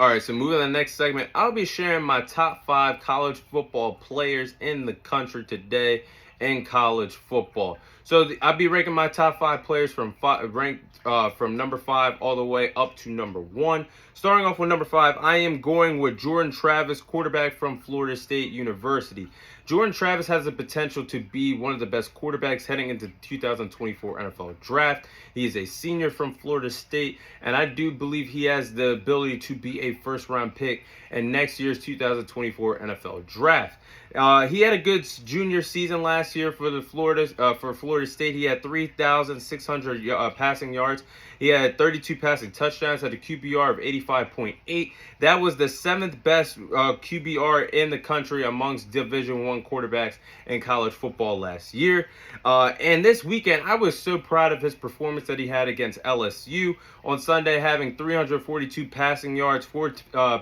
All right, so moving to the next segment, I'll be sharing my top 5 college football players in the country today in college football. So I'll be ranking my top 5 players from from number 5 all the way up to number 1. Starting off with number 5, I am going with Jordan Travis, quarterback from Florida State University. Jordan Travis has the potential to be one of the best quarterbacks heading into the 2024 NFL Draft. He is a senior from Florida State, and I do believe he has the ability to be a first-round pick in next year's 2024 NFL Draft. He had a good junior season last year for Florida State. He had 3,600 passing yards. He had 32 passing touchdowns, had a QBR of 85.8. That was the 7th best QBR in the country amongst Division I quarterbacks in college football last year. And this weekend, I was so proud of his performance that he had against LSU on Sunday, having 342 passing yards, 4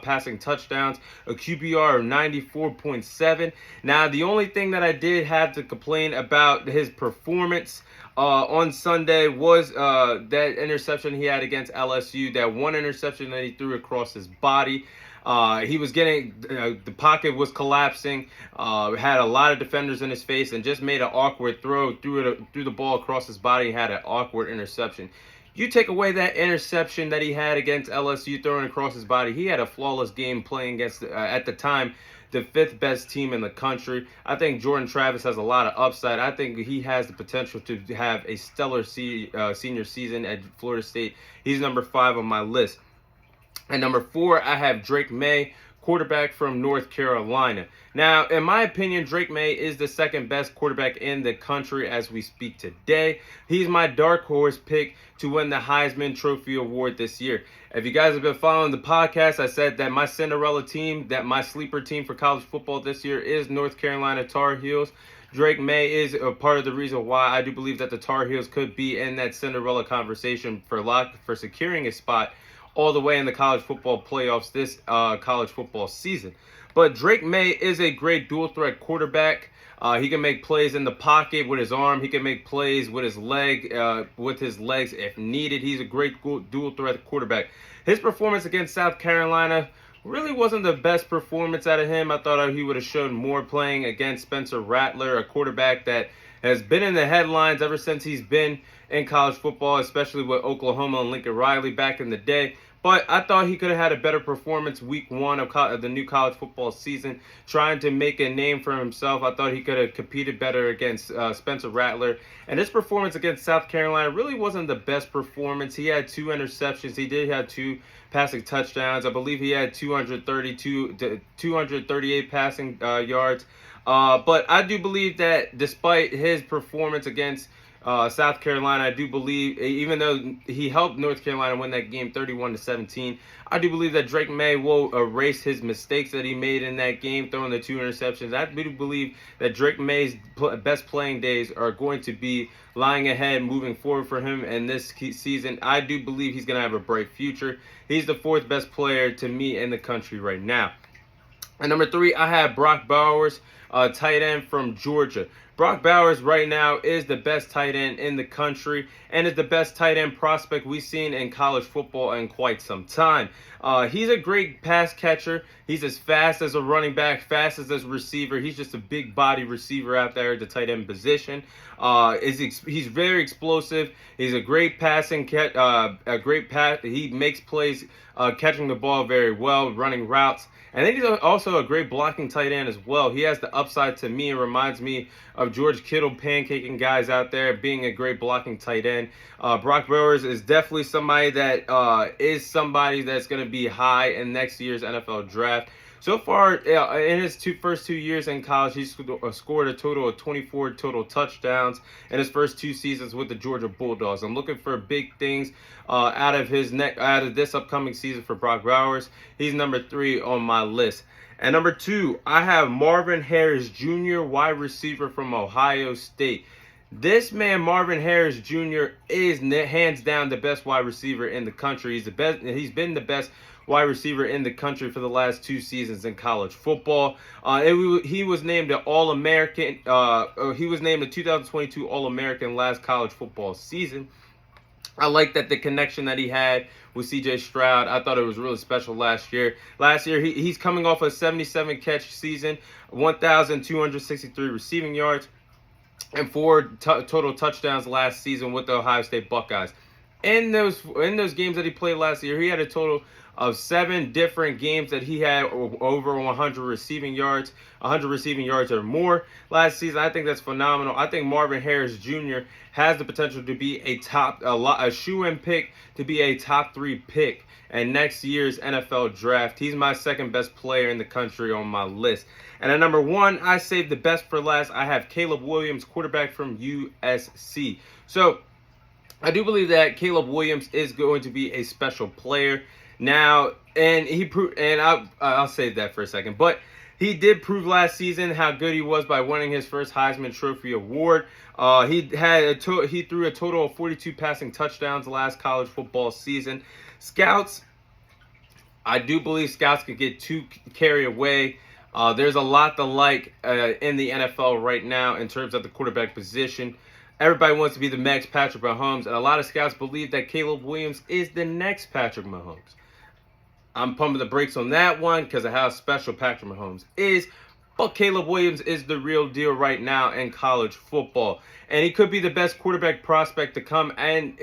passing touchdowns, a QBR of 94.7. Now, the only thing that I did have to complain about his performance on Sunday was that interception he had against LSU, that one interception that he threw across his body. He was getting, the pocket was collapsing, had a lot of defenders in his face, and just made an awkward throw, threw the ball across his body, had an awkward interception. You take away that interception that he had against LSU, throwing across his body, he had a flawless game playing against, at the time, the 5th best team in the country. I think Jordan Travis has a lot of upside. I think he has the potential to have a stellar senior season at Florida State. He's number 5 on my list. And number 4, I have Drake Maye, quarterback from North Carolina. Now, in my opinion, Drake Maye is the 2nd best quarterback in the country as we speak today. He's my dark horse pick to win the Heisman Trophy Award this year. If you guys have been following the podcast, I said that my Cinderella team, that my sleeper team for college football this year is North Carolina Tar Heels. Drake Maye is a part of the reason why I do believe that the Tar Heels could be in that Cinderella conversation for securing a spot all the way in the college football playoffs this college football season. But Drake Maye is a great dual threat quarterback. He can make plays in the pocket with his arm. He can make plays with his legs if needed. He's a great dual threat quarterback. His performance against South Carolina really wasn't the best performance out of him. I thought he would have shown more playing against Spencer Rattler, a quarterback that has been in the headlines ever since he's been in college football, especially with Oklahoma and Lincoln Riley back in the day. But I thought he could have had a better performance week 1 of the new college football season, trying to make a name for himself. I thought he could have competed better against Spencer Rattler. And his performance against South Carolina really wasn't the best performance. He had 2 interceptions. He did have 2 passing touchdowns. I believe he had 238 passing yards. But I do believe that despite his performance against South Carolina, I do believe, even though he helped North Carolina win that game 31-17, I do believe that Drake Maye will erase his mistakes that he made in that game, throwing the 2 interceptions. I do believe that Drake Maye's best playing days are going to be lying ahead, moving forward for him in this season. I do believe he's going to have a bright future. He's the 4th best player to me in the country right now. And number 3, I have Brock Bowers, tight end from Georgia. Brock Bowers right now is the best tight end in the country and is the best tight end prospect we've seen in college football in quite some time. He's a great pass catcher. He's as fast as a running back, fast as a receiver. He's just a big body receiver out there at the tight end position. He's very explosive. He's a great passing he makes plays catching the ball very well, running routes. And then he's also a great blocking tight end as well. He has the upside to me. It reminds me of George Kittle pancaking guys out there, being a great blocking tight end. Brock Bowers is definitely somebody that's going to be high in next year's NFL Draft. So far, in his first 2 years in college, he's scored a total of 24 total touchdowns in his first 2 seasons with the Georgia Bulldogs. I'm looking for big things out of this upcoming season for Brock Bowers. He's number 3 on my list. And number 2, I have Marvin Harrison Jr., wide receiver from Ohio State. This man, Marvin Harrison Jr., is hands down the best wide receiver in the country. He's been the best wide receiver in the country for the last 2 seasons in college football. He was named an All-American. He was named a 2022 All-American last college football season. I like that the connection that he had with CJ Stroud. I thought it was really special last year. Last year, he's coming off a 77 catch season, 1,263 receiving yards, and 4 total touchdowns last season with the Ohio State Buckeyes. In those games that he played last year, he had a total of 7 different games that he had over 100 receiving yards or more last season. I think that's phenomenal. I think Marvin Harrison Jr. has the potential to be a shoe-in pick to be a top 3 pick in next year's NFL draft. He's my second best player in the country on my list. And at number 1, I saved the best for last. I have Caleb Williams, quarterback from USC. So I do believe that Caleb Williams is going to be a special player now, and I'll save that for a second. But he did prove last season how good he was by winning his first Heisman Trophy award. He threw a total of 42 passing touchdowns last college football season. I do believe scouts could get too carried away. There's a lot to like in the NFL right now in terms of the quarterback position. Everybody wants to be the next Patrick Mahomes, and a lot of scouts believe that Caleb Williams is the next Patrick Mahomes. I'm pumping the brakes on that one because of how special Patrick Mahomes is. But Caleb Williams is the real deal right now in college football. And he could be the best quarterback prospect to come, and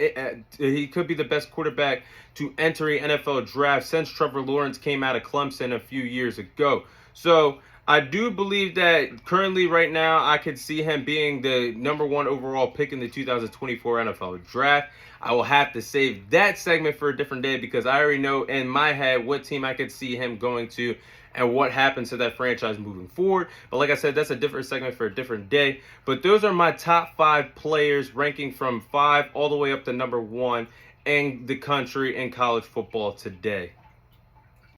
he could be the best quarterback to enter an NFL draft since Trevor Lawrence came out of Clemson a few years ago. So I do believe that currently right now I could see him being the number 1 overall pick in the 2024 NFL draft. I will have to save that segment for a different day because I already know in my head what team I could see him going to and what happens to that franchise moving forward. But like I said, that's a different segment for a different day. But those are my top 5 players ranking from 5 all the way up to number 1 in the country in college football today.